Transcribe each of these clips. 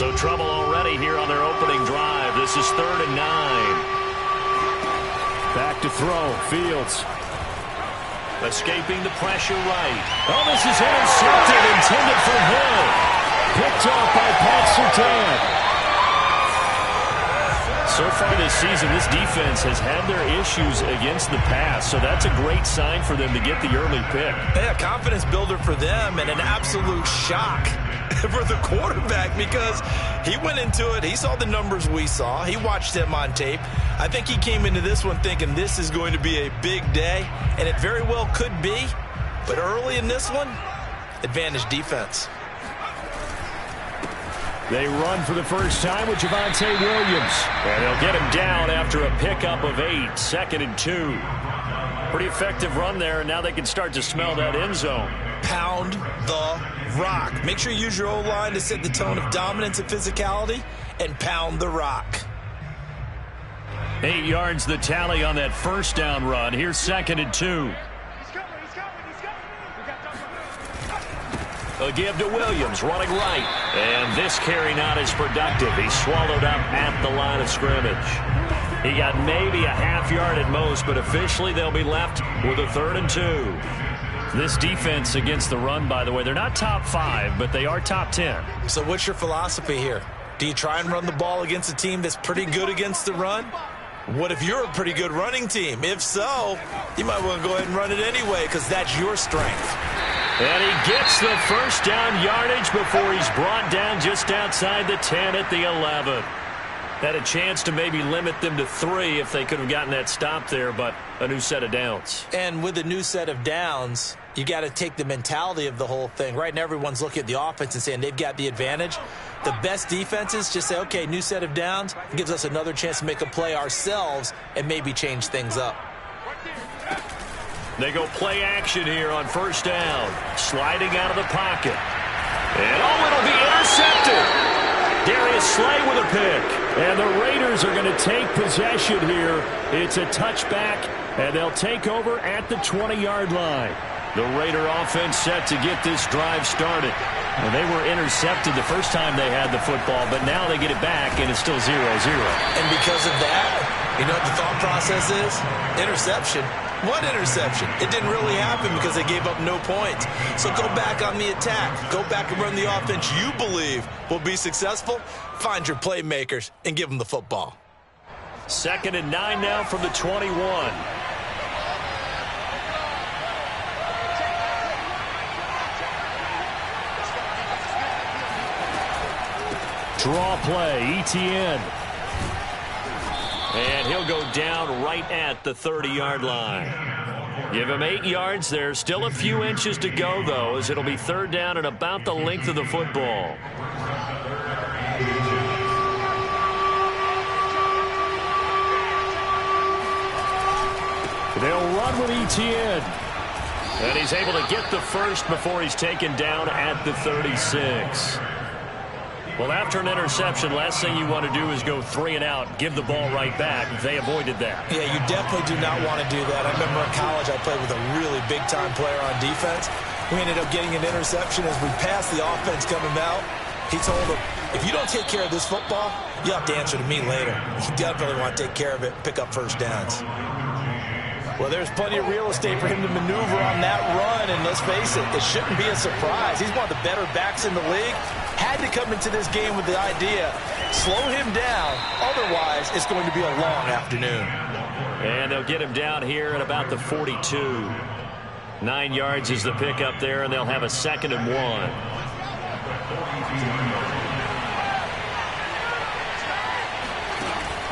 So trouble already here on their opening drive. This is 3rd and 9. Back to throw. Fields. Escaping the pressure right. Oh, this is intercepted. Intended for Hill. Picked off by Pat Surtain. So far this season, this defense has had their issues against the pass, so that's a great sign for them to get the early pick. Yeah, confidence builder for them and an absolute shock for the quarterback because he went into it. He saw the numbers we saw. He watched them on tape. I think he came into this one thinking this is going to be a big day, and it very well could be. But early in this one, advantage defense. They run for the first time with Javonte Williams. And they'll get him down after a pickup of 8. 2nd and 2. Pretty effective run there, and now they can start to smell that end zone. Pound the rock. Make sure you use your O-line to set the tone of dominance and physicality, and pound the rock. 8 yards the tally on that first down run. Here's 2nd and 2. A give to Williams, running right. And this carry not as productive. He's swallowed up at the line of scrimmage. He got maybe a half yard at most, but officially they'll be left with a 3rd and 2. This defense against the run, by the way, they're not top 5, but they are top 10. So what's your philosophy here? Do you try and run the ball against a team that's pretty good against the run? What if you're a pretty good running team? If so, you might want to go ahead and run it anyway because that's your strength. And he gets the first down yardage before he's brought down just outside the 10 at the 11. Had a chance to maybe limit them to 3 if they could have gotten that stop there, but a new set of downs. And with a new set of downs, you got to take the mentality of the whole thing. Right now, everyone's looking at the offense and saying they've got the advantage. The best defenses just say, okay, new set of downs. It gives us another chance to make a play ourselves and maybe change things up. They go play action here on first down. Sliding out of the pocket. And it'll be intercepted. Darius Slay with a pick. And the Raiders are going to take possession here. It's a touchback, and they'll take over at the 20-yard line. The Raider offense set to get this drive started. And they were intercepted the first time they had the football, but now they get it back, and it's still 0-0. And because of that, you know what the thought process is? Interception. What interception? It didn't really happen because they gave up no points. So go back on the attack. Go back and run the offense you believe will be successful. Find your playmakers and give them the football. 2nd and 9 now from the 21. Draw play, Etienne. And he'll go down right at the 30-yard line. Give him 8 yards there. Still a few inches to go, though, as it'll be 3rd down and about the length of the football. They'll run with Etienne. And he's able to get the first before he's taken down at the 36. Well, after an interception, last thing you want to do is go 3 and out, give the ball right back. They avoided that. Yeah, you definitely do not want to do that. I remember in college I played with a really big-time player on defense. We ended up getting an interception as we passed the offense coming out. He told him, if you don't take care of this football, you'll have to answer to me later. You definitely want to take care of it, pick up first downs. Well, there's plenty of real estate for him to maneuver on that run, and let's face it, it shouldn't be a surprise. He's one of the better backs in the league. Had to come into this game with the idea, slow him down, otherwise it's going to be a long afternoon. And they'll get him down here at about the 42. 9 yards is the pickup there, and they'll have a 2nd and 1.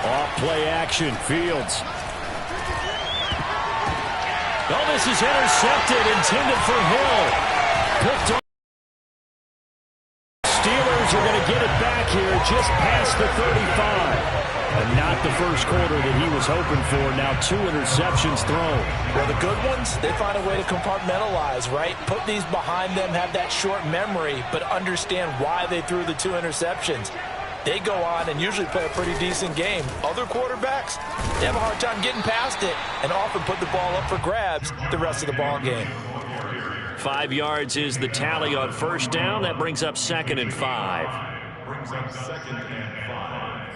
Off play action, Fields. Oh, this is intercepted, intended for Hill. Picked off. Steelers are going to get it back here just past the 35. And not the first quarter that he was hoping for. Now 2 interceptions thrown. Well, the good ones, they find a way to compartmentalize, right? Put these behind them, have that short memory, but understand why they threw the 2 interceptions. They go on and usually play a pretty decent game. Other quarterbacks, they have a hard time getting past it and often put the ball up for grabs the rest of the ball game. 5 yards is the tally on first down. That brings up 2nd and 5. brings up 2nd and 5.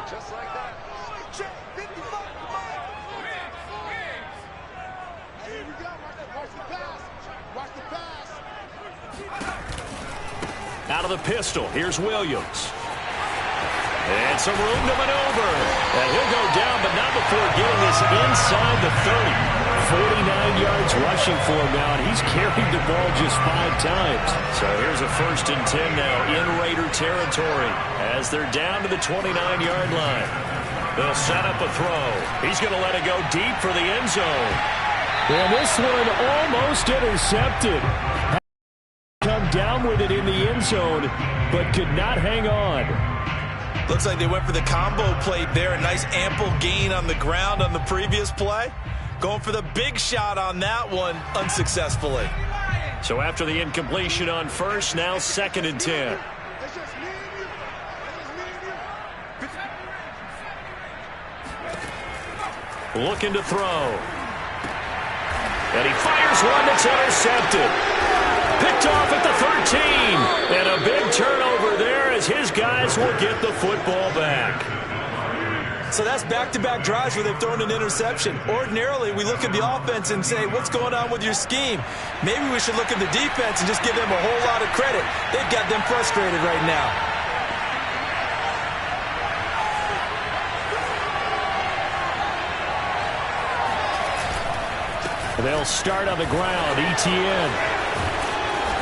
Just like that. Check, 55, come on. Here we go. Watch the pass. Watch the pass. Out of the pistol, here's Williams. And some room to maneuver. And he'll go down, but not before getting this inside the 30. 49 yards rushing for him now, and he's carried the ball just 5 times. So here's a 1st and 10 now in Raider territory as they're down to the 29-yard line. They'll set up a throw. He's going to let it go deep for the end zone. And this one almost intercepted. Come down with it in the end zone, but could not hang on. Looks like they went for the combo plate there. A nice ample gain on the ground on the previous play. Going for the big shot on that one unsuccessfully. So after the incompletion on 1st, now 2nd and 10. Looking to throw. And he fires one that's intercepted. Picked off at the 13. And a big turnover there as his guys will get the football back. So that's back-to-back drives where they've thrown an interception. Ordinarily, we look at the offense and say, what's going on with your scheme? Maybe we should look at the defense and just give them a whole lot of credit. They've got them frustrated right now. They'll start on the ground, ETN.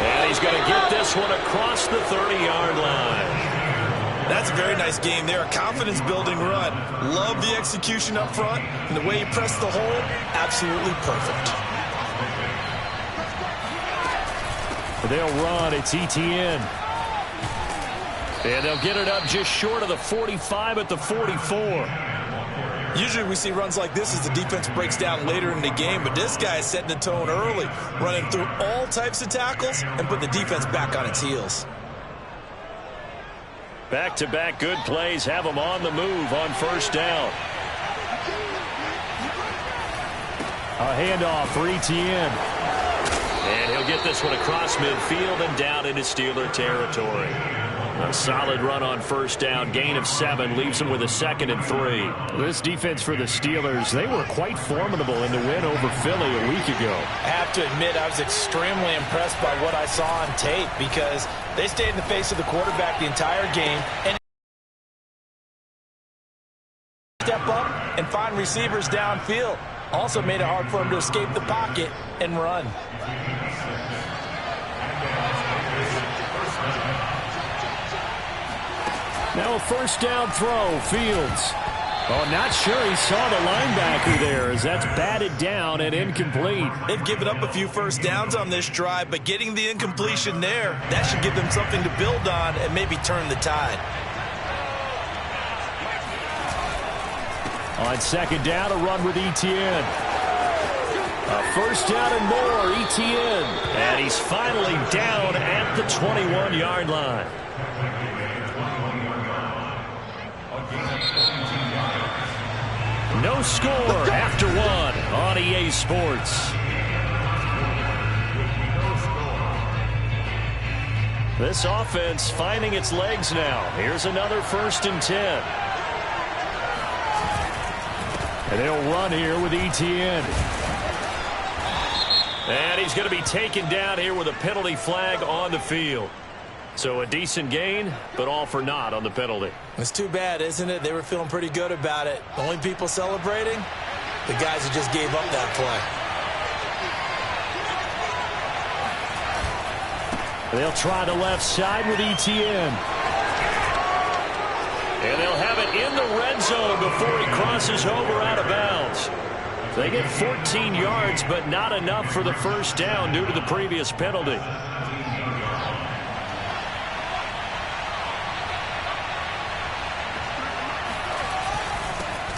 And he's going to get this one across the 30-yard line. That's a very nice game there. A confidence-building run. Love the execution up front. And the way he pressed the hole, absolutely perfect. They'll run. It's ETN. And they'll get it up just short of the 45 at the 44. Usually we see runs like this as the defense breaks down later in the game, but this guy is setting the tone early, running through all types of tackles and putting the defense back on its heels. Back-to-back good plays have them on the move on 1st down. A handoff for ETN. And he'll get this one across midfield and down into Steeler territory. A solid run on 1st down. Gain of 7 leaves them with a 2nd and 3. This defense for the Steelers, they were quite formidable in the win over Philly a week ago. I have to admit, I was extremely impressed by what I saw on tape because they stayed in the face of the quarterback the entire game and step up and find receivers downfield. Also made it hard for him to escape the pocket and run. Now a 1st down throw, Fields. Oh, not sure he saw the linebacker there as that's batted down and incomplete. They've given up a few 1st downs on this drive, but getting the incompletion there, that should give them something to build on and maybe turn the tide. On 2nd down, a run with ETN. A 1st down and more, ETN. And he's finally down at the 21-yard line. No score after 1 on EA Sports. This offense finding its legs now. Here's another 1st and 10. And they'll run here with ETN. And he's going to be taken down here with a penalty flag on the field. So a decent gain, but all for naught on the penalty. It's too bad, isn't it? They were feeling pretty good about it. The only people celebrating, the guys who just gave up that play. They'll try the left side with ETN. And they'll have it in the red zone before he crosses over out of bounds. They get 14 yards, but not enough for the 1st down due to the previous penalty.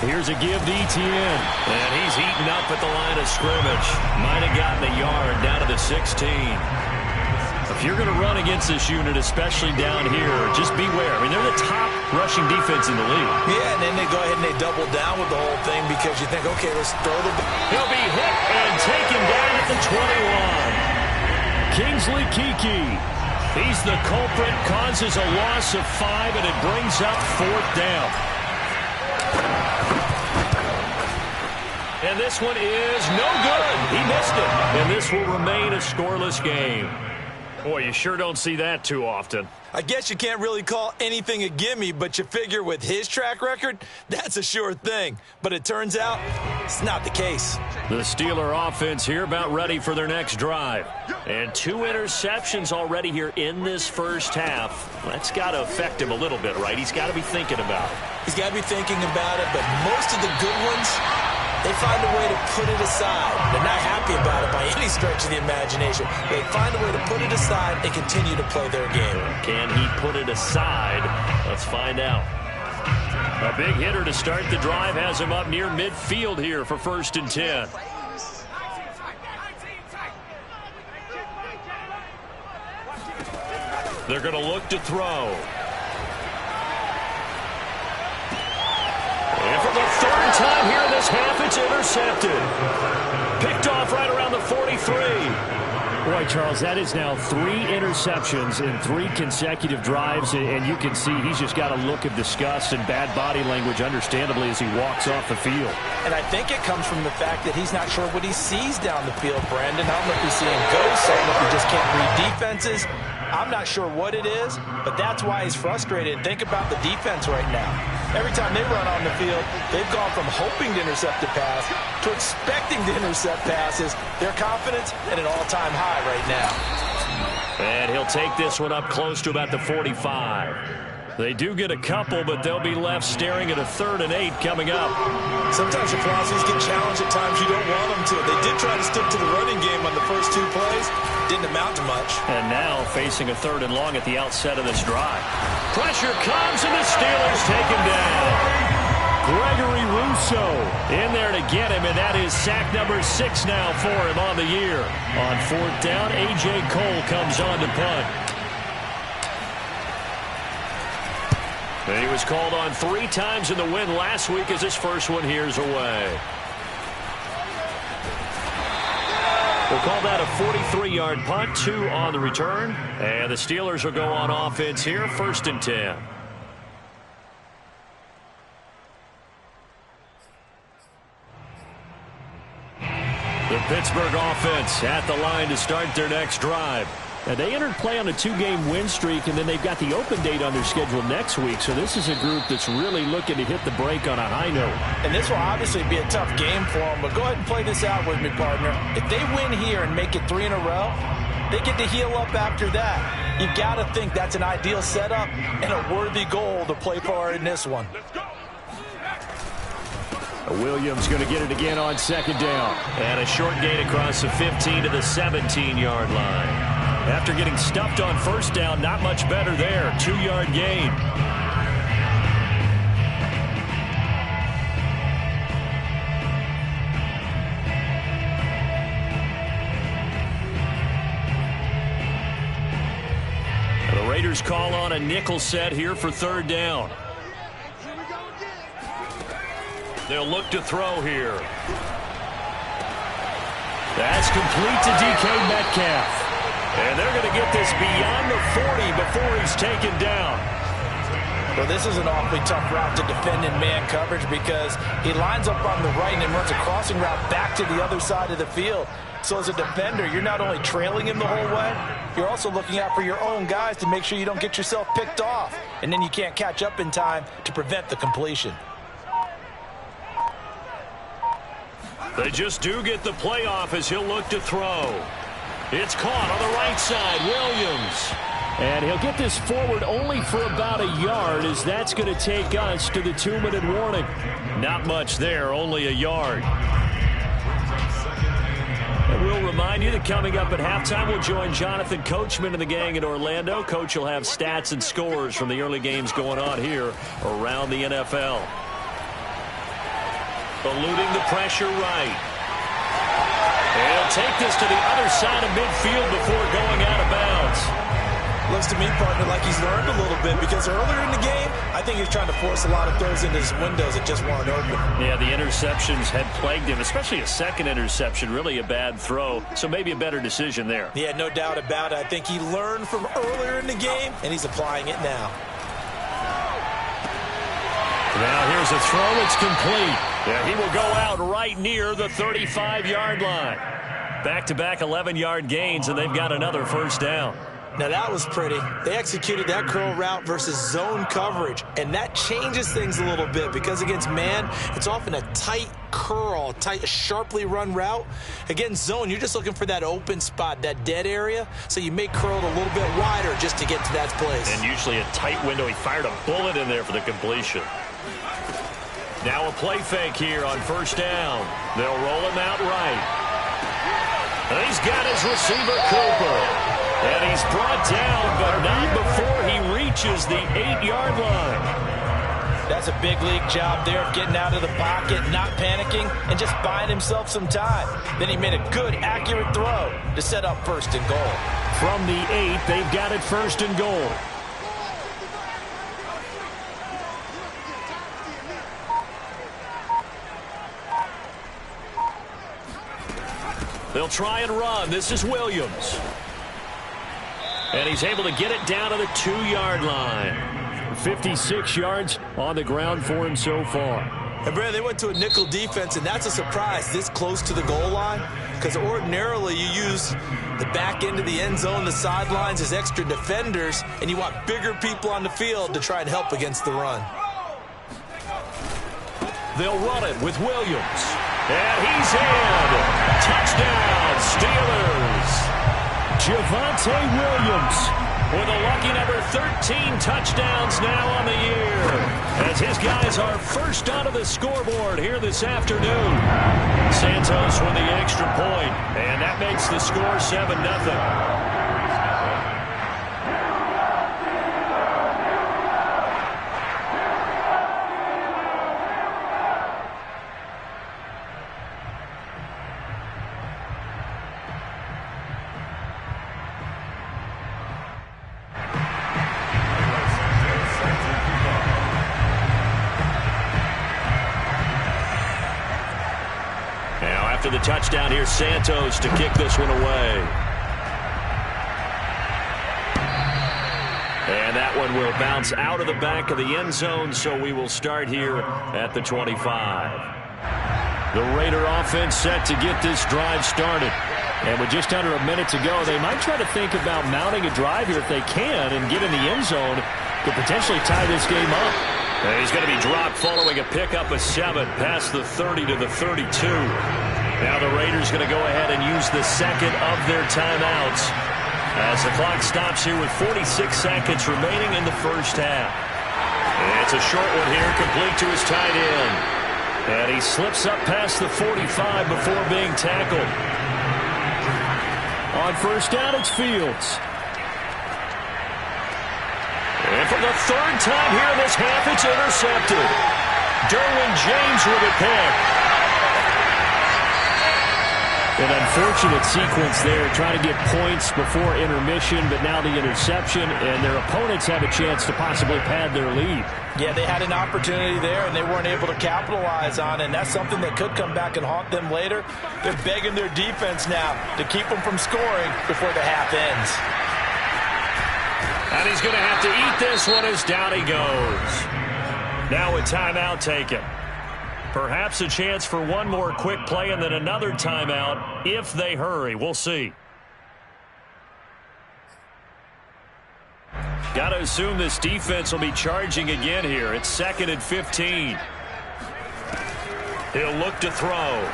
Here's a give to ETN. And he's eaten up at the line of scrimmage. Might have gotten a yard down to the 16. If you're going to run against this unit, especially down here, just beware. I mean, they're the top rushing defense in the league. Yeah, and then they go ahead and they double down with the whole thing because you think, okay, let's throw the ball. He'll be hit and taken down at the 21. Kingsley Kiki. He's the culprit, causes a loss of 5, and it brings up 4th down. And this one is no good. He missed it. And this will remain a scoreless game. Boy, you sure don't see that too often. I guess you can't really call anything a gimme, but you figure with his track record, that's a sure thing. But it turns out it's not the case. The Steeler offense here about ready for their next drive. And 2 interceptions already here in this first half. That's got to affect him a little bit, right? He's got to be thinking about it. He's got to be thinking about it, but most of the good ones, they find a way to put it aside. They're not happy about it by any stretch of the imagination. They find a way to put it aside and continue to play their game. Can he put it aside? Let's find out. A big hitter to start the drive has him up near midfield here for 1st and 10. They're going to look to throw. And for the 3rd time here in this half, it's intercepted. Picked off right around the 43. Boy, Charles, that is now 3 interceptions in 3 consecutive drives, and you can see he's just got a look of disgust and bad body language, understandably, as he walks off the field. And I think it comes from the fact that he's not sure what he sees down the field, Brandon. I don't know if he's seeing ghosts. I don't know if he just can't read defenses. I'm not sure what it is, but that's why he's frustrated. Think about the defense right now. Every time they run on the field, they've gone from hoping to intercept a pass to expecting to intercept passes. Their confidence at an all-time high right now. And he'll take this one up close to about the 45. They do get a couple, but they'll be left staring at a 3rd and 8 coming up. Sometimes your philosophies get challenged at times you don't want them to. They did try to stick to the running game on the first 2 plays. Didn't amount to much. And now facing a 3rd and long at the outset of this drive. Pressure comes, and the Steelers take him down. Gregory Rousseau in there to get him, and that is sack number 6 now for him on the year. On 4th down, A.J. Cole comes on to punt. And he was called on 3 times in the win last week as his first one here's away. We'll call that a 43-yard punt, 2 on the return. And the Steelers will go on offense here, 1st and 10. The Pittsburgh offense at the line to start their next drive. Now, they entered play on a 2-game win streak, and then they've got the open date on their schedule next week. So this is a group that's really looking to hit the break on a high note. And this will obviously be a tough game for them, but go ahead and play this out with me, partner. If they win here and make it 3 in a row, they get to heal up after that. You've got to think that's an ideal setup and a worthy goal to play for in this one. Williams going to get it again on 2nd down. And a short gain across the 15 to the 17-yard line. After getting stuffed on 1st down, not much better there. 2-yard gain. The Raiders call on a nickel set here for 3rd down. They'll look to throw here. That's complete to DK Metcalf. And they're going to get this beyond the 40 before he's taken down. Well, this is an awfully tough route to defend in man coverage because he lines up on the right and then runs a crossing route back to the other side of the field. So as a defender, you're not only trailing him the whole way, you're also looking out for your own guys to make sure you don't get yourself picked off. And then you can't catch up in time to prevent the completion. They just do get the playoff as he'll look to throw. It's caught on the right side, Williams. And he'll get this forward only for about a yard, as that's going to take us to the 2-minute warning. Not much there, only a yard. And we'll remind you that coming up at halftime, we'll join Jonathan Coachman and the gang in Orlando. Coach will have stats and scores from the early games going on here around the NFL. Eluding the pressure right. And he'll take this to the other side of midfield before going out of bounds. defense. Looks to me, partner, like he's learned a little bit because earlier in the game, I think he was trying to force a lot of throws into his windows that just weren't open. Yeah, the interceptions had plagued him, especially a second interception, really a bad throw. So maybe a better decision there. Yeah, no doubt about it. I think he learned from earlier in the game, and he's applying it now. Now here's a throw. It's complete. Yeah, he will go out right near the 35-yard line. Back-to-back 11-yard gains, and they've got another first down. Now that was pretty. They executed that curl route versus zone coverage, and that changes things a little bit because against man, it's often a tight curl, a sharply run route. Against zone, you're just looking for that open spot, that dead area, so you make curl a little bit wider just to get to that place. And usually a tight window. He fired a bullet in there for the completion. Now a play fake here on first down. They'll roll him out right. And he's got his receiver, Cooper. And he's brought down, but not before he reaches the 8-yard line. That's a big league job there of getting out of the pocket, not panicking, and just buying himself some time. Then he made a good, accurate throw to set up first and goal. From the 8, they've got it first and goal. They'll try and run. This is Williams. And he's able to get it down to the 2-yard line. 56 yards on the ground for him so far. And, Brad, they went to a nickel defense, and that's a surprise this close to the goal line because ordinarily you use the back end of the end zone, the sidelines as extra defenders, and you want bigger people on the field to try and help against the run. They'll run it with Williams. And he's in. Touchdown, Steelers. Javonte Williams with a lucky number 13 touchdowns now on the year. As his guys are first onto the scoreboard here this afternoon. Santos with the extra point, and that makes the score 7-0. The touchdown here, Santos to kick this one away. And that one will bounce out of the back of the end zone, so we will start here at the 25. The Raider offense set to get this drive started. And with just under a minute to go, they might try to think about mounting a drive here if they can and get in the end zone to potentially tie this game up. And he's going to be dropped following a pickup of 7 past the 30 to the 32. Now the Raiders going to go ahead and use the second of their timeouts as the clock stops here with 46 seconds remaining in the first half. And it's a short one here, complete to his tight end. And he slips up past the 45 before being tackled. On first down, it's Fields. And for the third time here in this half, it's intercepted. Derwin James with a pick. An unfortunate sequence there, trying to get points before intermission, but now the interception, and their opponents have a chance to possibly pad their lead. Yeah, they had an opportunity there, and they weren't able to capitalize on it, and that's something that could come back and haunt them later. They're begging their defense now to keep them from scoring before the half ends. And he's going to have to eat this one as down he goes. Now a timeout taken. Perhaps a chance for one more quick play and then another timeout if they hurry. We'll see. Got to assume this defense will be charging again here. It's 2nd and 15. He'll look to throw.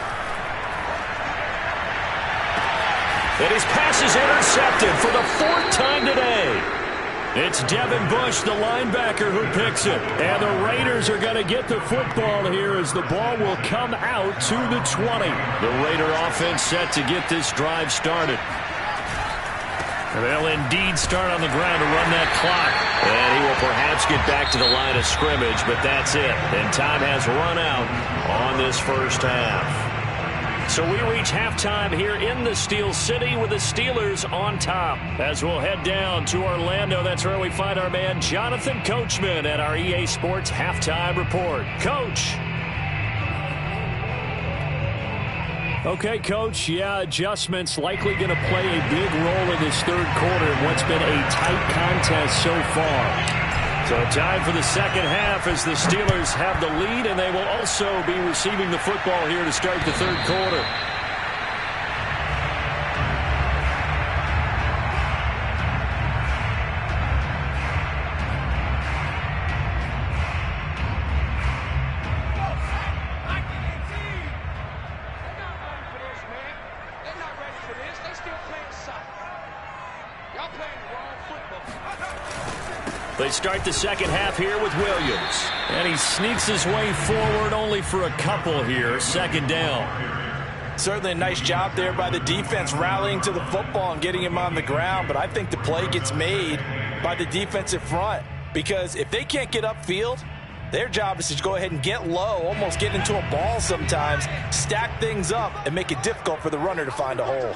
And his pass is intercepted for the 4th time today. It's Devin Bush, the linebacker, who picks it. And the Raiders are going to get the football here as the ball will come out to the 20. The Raider offense set to get this drive started. They'll indeed start on the ground to run that clock. And he will perhaps get back to the line of scrimmage, but that's it. And time has run out on this first half. So we reach halftime here in the Steel City with the Steelers on top. As we'll head down to Orlando, that's where we find our man Jonathan Coachman at our EA Sports Halftime Report. Coach. Okay, Coach, yeah, adjustments likely going to play a big role in this third quarter in what's been a tight contest so far. So time for the second half as the Steelers have the lead, and they will also be receiving the football here to start the third quarter. They start the second half here with Williams. And he sneaks his way forward only for a couple here. Second down. Certainly a nice job there by the defense rallying to the football and getting him on the ground. But I think the play gets made by the defensive front. Because if they can't get upfield, their job is to go ahead and get low, almost get into a ball sometimes, stack things up, and make it difficult for the runner to find a hole.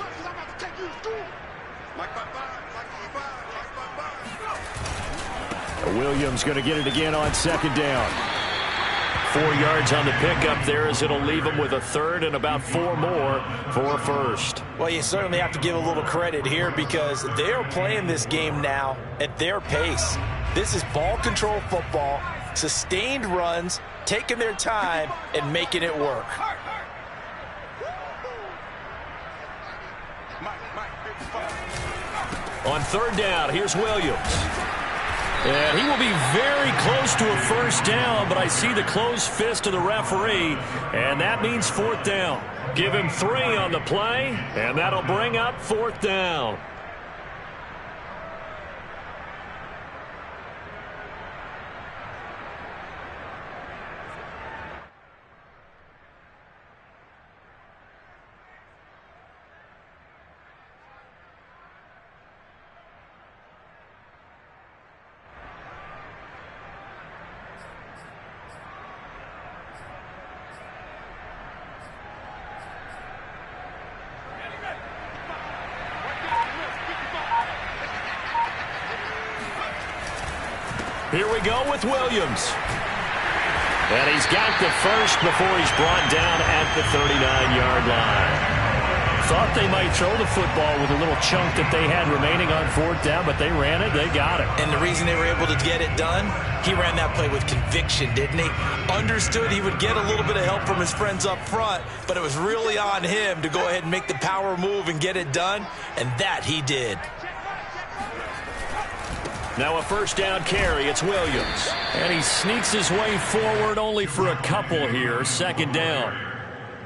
Williams going to get it again on second down. 4 yards on the pickup there as it'll leave him with a third and about 4 more for a first. Well, you certainly have to give a little credit here because they are playing this game now at their pace. This is ball control football, sustained runs, taking their time and making it work. On third down, here's Williams. And he will be very close to a first down, but I see the closed fist of the referee, and that means fourth down. Give him 3 on the play, and that'll bring up fourth down. Here we go with Williams. And he's got the first before he's brought down at the 39-yard line. Thought they might throw the football with a little chunk that they had remaining on fourth down, but they ran it, they got it. And the reason they were able to get it done, he ran that play with conviction, didn't he? Understood he would get a little bit of help from his friends up front, but it was really on him to go ahead and make the power move and get it done, and that he did. Now a first down carry, it's Williams. And he sneaks his way forward only for a couple here, second down.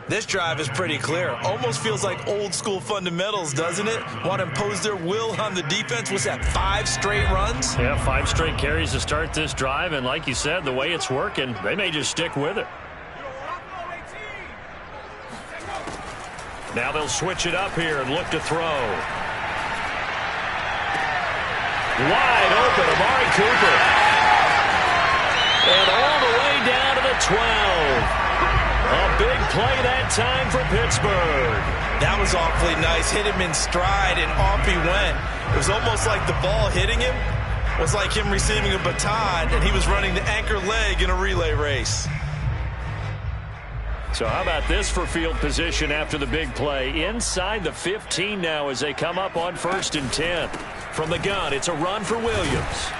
This drive is pretty clear. Almost feels like old school fundamentals, doesn't it? Want to impose their will on the defense. What's that, 5 straight runs? Yeah, 5 straight carries to start this drive. And like you said, the way it's working, they may just stick with it. Now they'll switch it up here and look to throw. Wide open, Amari Cooper. And all the way down to the 12. A big play that time for Pittsburgh. That was awfully nice. Hit him in stride, and off he went. It was almost like the ball hitting him was like him receiving a baton, and he was running the anchor leg in a relay race. So how about this for field position after the big play? Inside the 15 now as they come up on 1st and 10. From the gun, it's a run for Williams.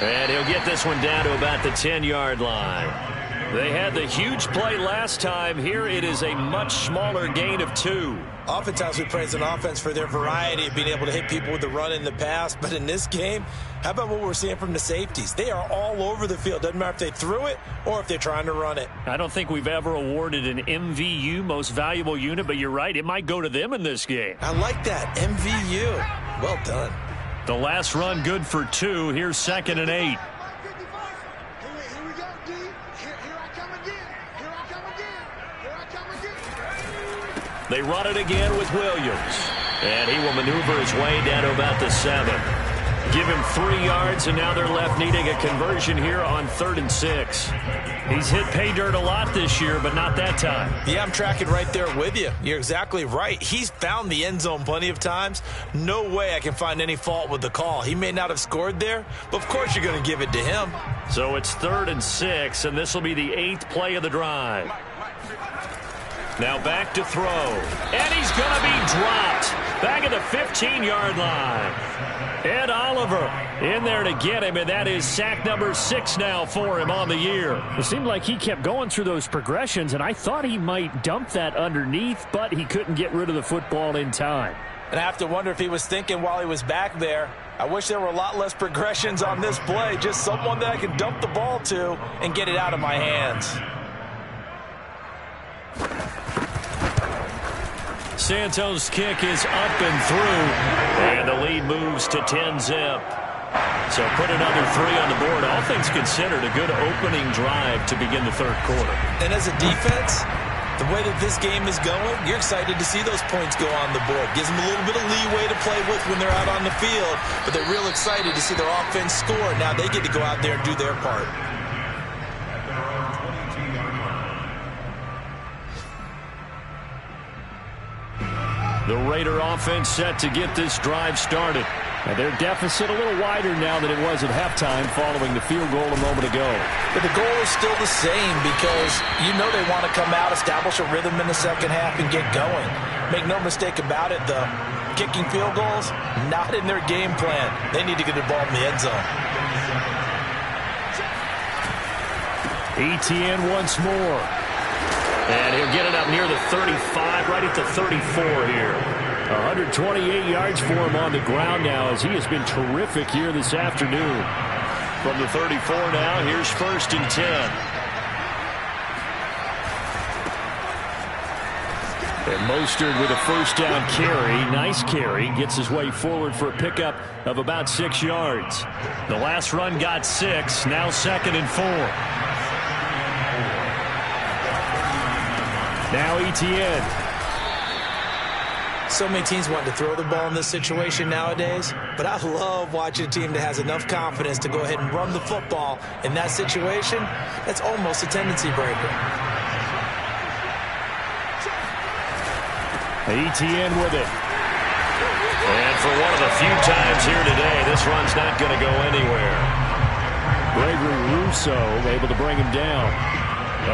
And he'll get this one down to about the 10-yard line. They had the huge play last time. Here it is a much smaller gain of 2. Oftentimes we praise an offense for their variety of being able to hit people with the run in the pass. But in this game, how about what we're seeing from the safeties? They are all over the field. Doesn't matter if they threw it or if they're trying to run it. I don't think we've ever awarded an MVU, most valuable unit, but you're right. It might go to them in this game. I like that. MVU. Well done. The last run good for 2. Here's 2nd and 8. They run it again with Williams. And he will maneuver his way down to about the 7. Give him 3 yards, and now they're left needing a conversion here on 3rd and 6. He's hit pay dirt a lot this year, but not that time. Yeah, I'm tracking right there with you. You're exactly right. He's found the end zone plenty of times. No way I can find any fault with the call. He may not have scored there, but of course you're going to give it to him. So it's 3rd and 6, and this will be the 8th play of the drive. Now back to throw. And he's going to be dropped. Back at the 15-yard line. Ed Oliver in there to get him, and that is sack number 6 now for him on the year. It seemed like he kept going through those progressions, and I thought he might dump that underneath, but he couldn't get rid of the football in time. And I have to wonder if he was thinking while he was back there, I wish there were a lot less progressions on this play, just someone that I can dump the ball to and get it out of my hands. Santos' kick is up and through, and the lead moves to 10-zip. So put another 3 on the board. All things considered, a good opening drive to begin the 3rd quarter. And as a defense, the way that this game is going, you're excited to see those points go on the board. Gives them a little bit of leeway to play with when they're out on the field, but they're real excited to see their offense score. Now they get to go out there and do their part. The Raider offense set to get this drive started. Now their deficit a little wider now than it was at halftime following the field goal a moment ago. But the goal is still the same because you know they want to come out, establish a rhythm in the second half, and get going. Make no mistake about it, though. Kicking field goals, not in their game plan. They need to get the ball in the end zone. ETN once more. And he'll get it up near the 35, right at the 34 here. 128 yards for him on the ground now as he has been terrific here this afternoon. From the 34 now, here's 1st and 10. And Mostert with a 1st down carry. Nice carry. Gets his way forward for a pickup of about 6 yards. The last run got 6. Now 2nd and 4. Now ETN. So many teams want to throw the ball in this situation nowadays, but I love watching a team that has enough confidence to go ahead and run the football in that situation. That's almost a tendency breaker. ETN with it. And for one of the few times here today, this run's not going to go anywhere. Gregory Rousseau able to bring him down.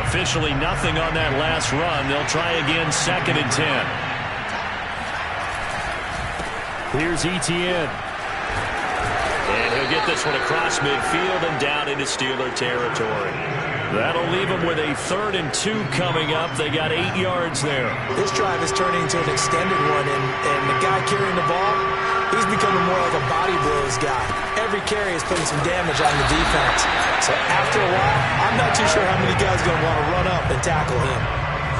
Officially nothing on that last run. They'll try again 2nd and 10. Here's ETN. And he'll get this one across midfield and down into Steeler territory. That'll leave them with a 3rd and 2 coming up. They got 8 yards there. This drive is turning into an extended one, and the guy carrying the ball, he's becoming more like a body blows guy. Every carry is putting some damage on the defense. So after a while, I'm not too sure how many guys are going to want to run up and tackle him.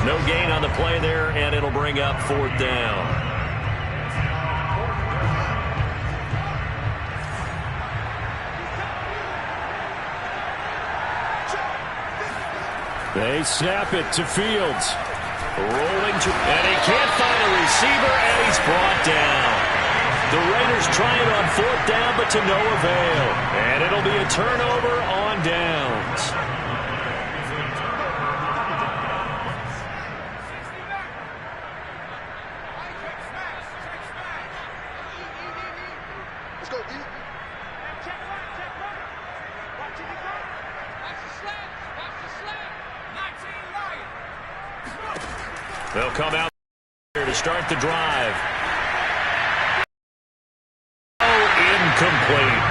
No gain on the play there, and it'll bring up 4th down. They snap it to Fields. Rolling to, and he can't find a receiver, and he's brought down. The Raiders try it on 4th down, but to no avail. And it'll be a turnover on downs. Let's go, D. They'll come out here to start the drive. Incomplete.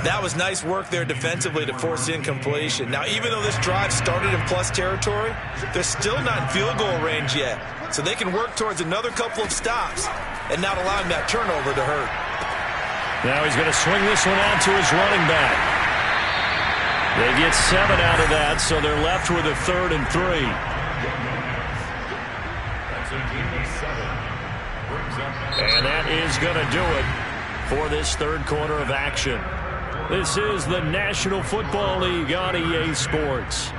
That was nice work there defensively to force incompletion. Now, even though this drive started in plus territory, they're still not in field goal range yet. So they can work towards another couple of stops and not allowing that turnover to hurt. Now he's going to swing this one out to his running back. They get 7 out of that, so they're left with a 3rd and 3. And that is going to do it for this 3rd quarter of action. This is the National Football League on EA Sports.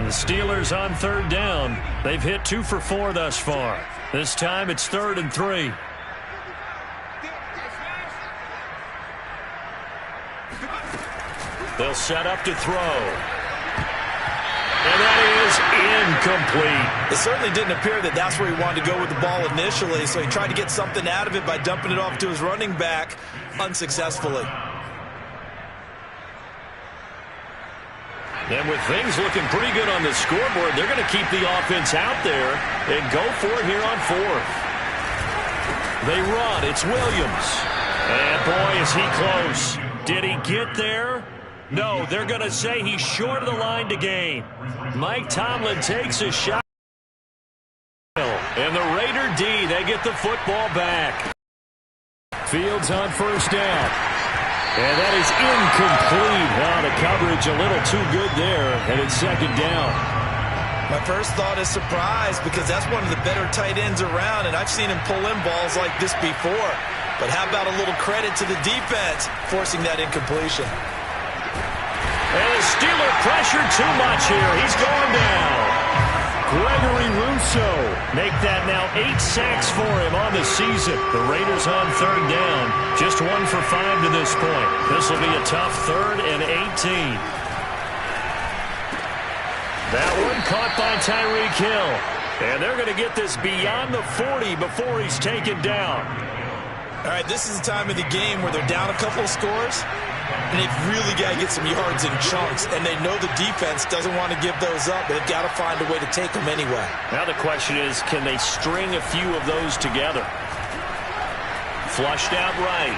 The Steelers on third down. They've hit 2 for 4 thus far. This time it's 3rd and 3. They'll set up to throw. And that is incomplete. It certainly didn't appear that that's where he wanted to go with the ball initially, so he tried to get something out of it by dumping it off to his running back unsuccessfully. And with things looking pretty good on the scoreboard, they're going to keep the offense out there and go for it here on 4th. They run. It's Williams. And boy, is he close. Did he get there? No, they're going to say he's short of the line to gain. Mike Tomlin takes a shot. And the Raider D, they get the football back. Fields on first down. And that is incomplete. Oh, the coverage a little too good there, and it's 2nd down. My first thought is surprise because that's one of the better tight ends around, and I've seen him pull in balls like this before. But how about a little credit to the defense forcing that incompletion? And the Steeler pressured too much here. He's going down. Gregory Rousseau make that now 8 sacks for him on the season. The Raiders on third down. Just 1 for 5 to this point. This will be a tough 3rd and 18. That one caught by Tyreek Hill. And they're going to get this beyond the 40 before he's taken down. All right, this is the time of the game where they're down a couple of scores, and they've really got to get some yards in chunks, and they know the defense doesn't want to give those up, but they've got to find a way to take them anyway. Now the question is, can they string a few of those together? Flushed out right.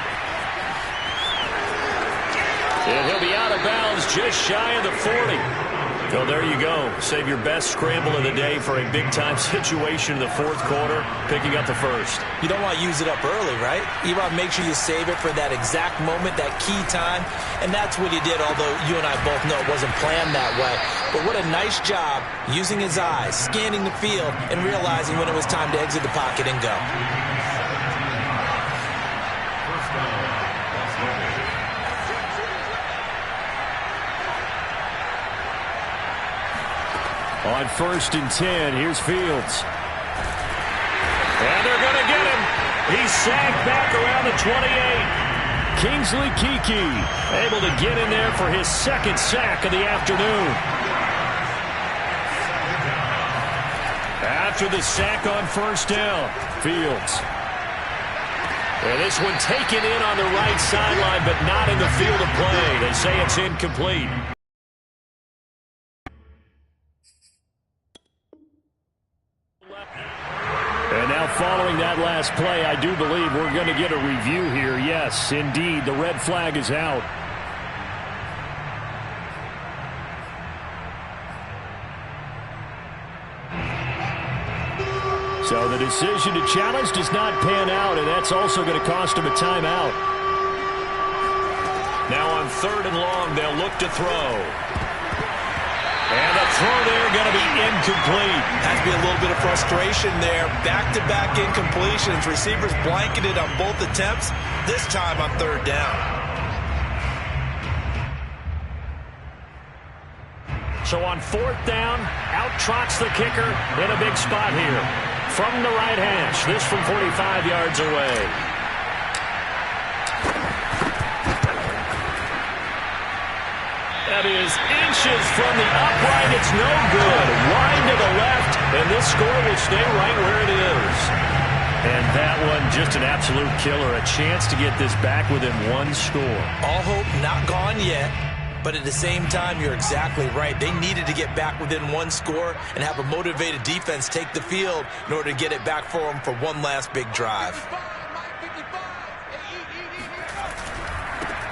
And he'll be out of bounds just shy of the 40. So there you go. Save your best scramble of the day for a big-time situation in the 4th quarter, picking up the 1st. You don't want to use it up early, right? You want to make sure you save it for that exact moment, that key time, and that's what he did, although you and I both know it wasn't planned that way. But what a nice job using his eyes, scanning the field, and realizing when it was time to exit the pocket and go. On 1st and 10, here's Fields. And they're going to get him. He's sacked back around the 28. Kingsley Keke able to get in there for his 2nd sack of the afternoon. After the sack on 1st down, Fields. And this one taken in on the right sideline, but not in the field of play. They say it's incomplete. And now following that last play, I do believe we're going to get a review here. Yes, indeed, the red flag is out. So the decision to challenge does not pan out, and that's also going to cost him a timeout. Now on 3rd and long, they'll look to throw. And the throw there going to be incomplete. Has to be a little bit of frustration there. Back-to-back incompletions. Receivers blanketed on both attempts, this time on 3rd down. So on 4th down, out trots the kicker in a big spot here. From the right hash, this from 45 yards away. That is inches from the upright. It's no good. Wide to the left, and this score will stay right where it is. And that one, just an absolute killer. A chance to get this back within 1 score. All hope not gone yet, but at the same time, you're exactly right. They needed to get back within 1 score and have a motivated defense take the field in order to get it back for them for one last big drive.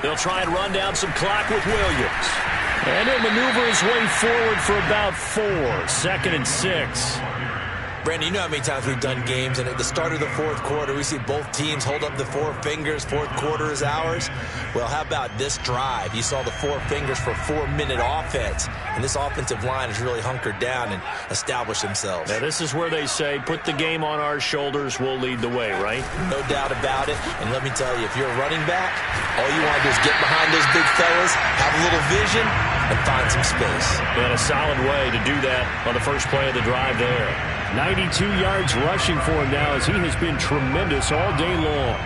They'll try and run down some clock with Williams. And he'll maneuver his way forward for about 4. 2nd and 6. Brandon, you know how many times we've done games, and at the start of the 4th quarter, we see both teams hold up the 4 fingers. 4th quarter is ours. Well, how about this drive? You saw the 4 fingers for 4-minute offense, and this offensive line has really hunkered down and established themselves. Now, this is where they say, put the game on our shoulders, we'll lead the way, right? No doubt about it. And let me tell you, if you're a running back, all you want to do is get behind those big fellas, have a little vision, and find some space. And a solid way to do that on the first play of the drive there. 92 yards rushing for him now as he has been tremendous all day long.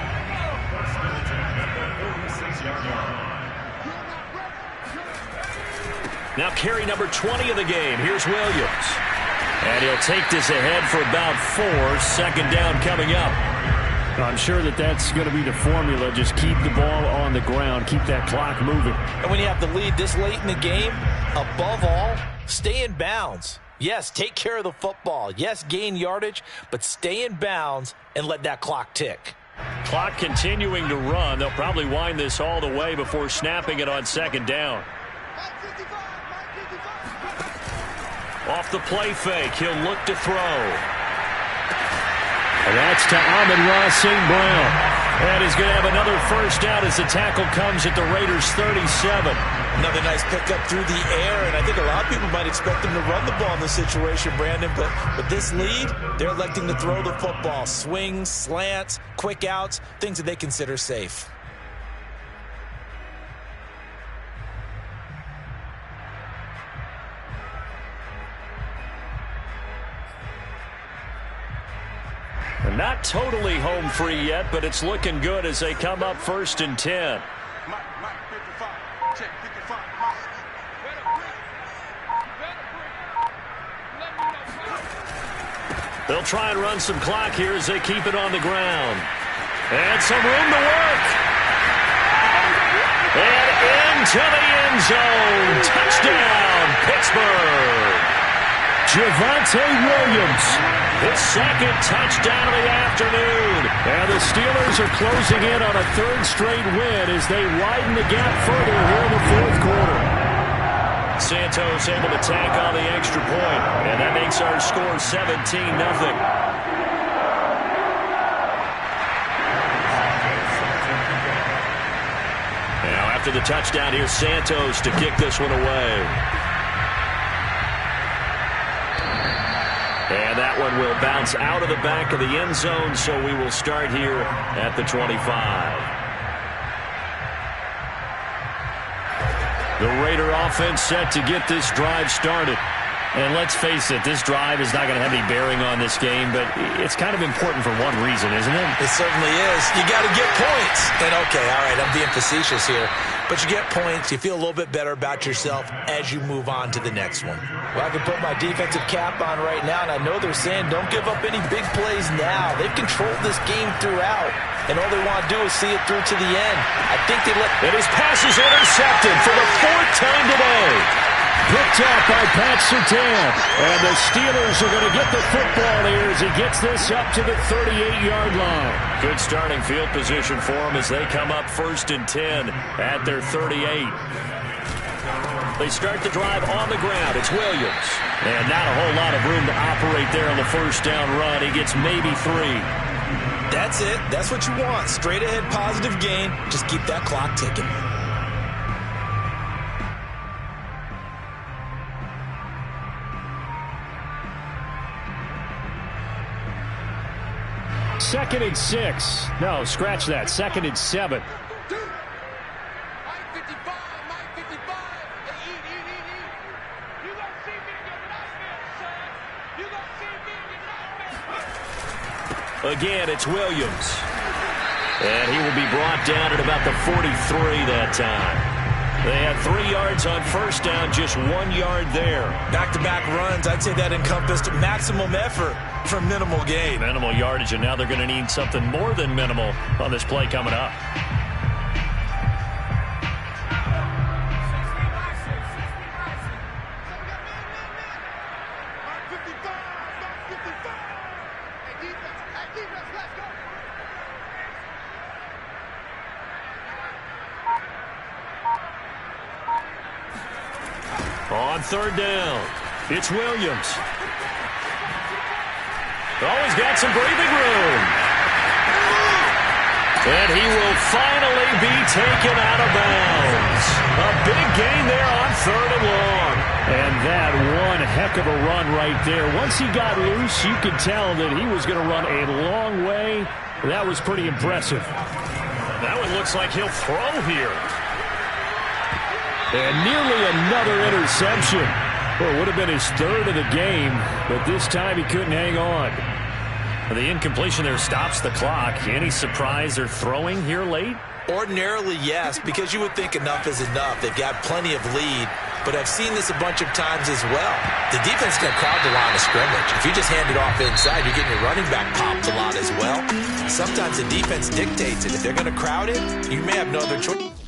Now carry number 20 of the game. Here's Williams. And he'll take this ahead for about 4. Second down coming up. I'm sure that's going to be the formula. Just keep the ball on the ground. Keep that clock moving. And when you have the lead this late in the game, above all, stay in bounds. Yes, take care of the football. Yes, gain yardage, but stay in bounds and let that clock tick. Clock continuing to run. They'll probably wind this all the way before snapping it on second down. Off the play fake, he'll look to throw. And that's to Amon-Ra St. Brown. And he's going to have another first down as the tackle comes at the Raiders' 37. Another nice pickup through the air, and I think a lot of people might expect them to run the ball in this situation, Brandon, but with this lead, they're electing to throw the football. Swings, slants, quick outs, things that they consider safe. Not totally home free yet, but it's looking good as they come up 1st and 10. They'll try and run some clock here as they keep it on the ground. And some room to work. And into the end zone. Touchdown, Pittsburgh. Javonte Williams. His second touchdown of the afternoon. And the Steelers are closing in on a 3rd straight win as they widen the gap further here in the 4th quarter. Santos able to tack on the extra point, and that makes our score 17-0. Now after the touchdown, here's Santos to kick this one away. And that one will bounce out of the back of the end zone, so we will start here at the 25. The Raider offense set to get this drive started. And let's face it, this drive is not going to have any bearing on this game, but it's kind of important for one reason, isn't it? It certainly is. You got to get points. And okay, all right, I'm being facetious here. But you get points, you feel a little bit better about yourself as you move on to the next one. Well, I can put my defensive cap on right now, and I know they're saying don't give up any big plays now. They've controlled this game throughout, and all they want to do is see it through to the end. I think they let... And his pass is intercepted for the 4th time today. Picked up by Pat Surtain. And the Steelers are going to get the football here as he gets this up to the 38-yard line. Good starting field position for him as they come up 1st and 10 at their 38. They start the drive on the ground. It's Williams. And not a whole lot of room to operate there on the first down run. He gets maybe 3. That's it. That's what you want. Straight ahead positive gain. Just keep that clock ticking. Second and 6. No, scratch that. 2nd and 7. Again, it's Williams. And he will be brought down at about the 43 that time. They had 3 yards on first down, just 1 yard there. Back-to-back runs, I'd say that encompassed maximum effort for minimal gain. Minimal yardage, and now they're going to need something more than minimal on this play coming up. On 3rd down, it's Williams. Oh, he's got some breathing room. And he will finally be taken out of bounds. A big gain there on 3rd and long. And that one heck of a run right there. Once he got loose, you could tell that he was going to run a long way. That was pretty impressive. That one looks like he'll throw here. And nearly another interception. Well, it would have been his third of the game, but this time he couldn't hang on. The incompletion there stops the clock. Any surprise they're throwing here late? Ordinarily, yes, because you would think enough is enough. They've got plenty of lead, but I've seen this a bunch of times as well. The defense is going to crowd the line of scrimmage. If you just hand it off inside, you're getting your running back popped a lot as well. Sometimes the defense dictates it. If they're going to crowd it, you may have no other choice.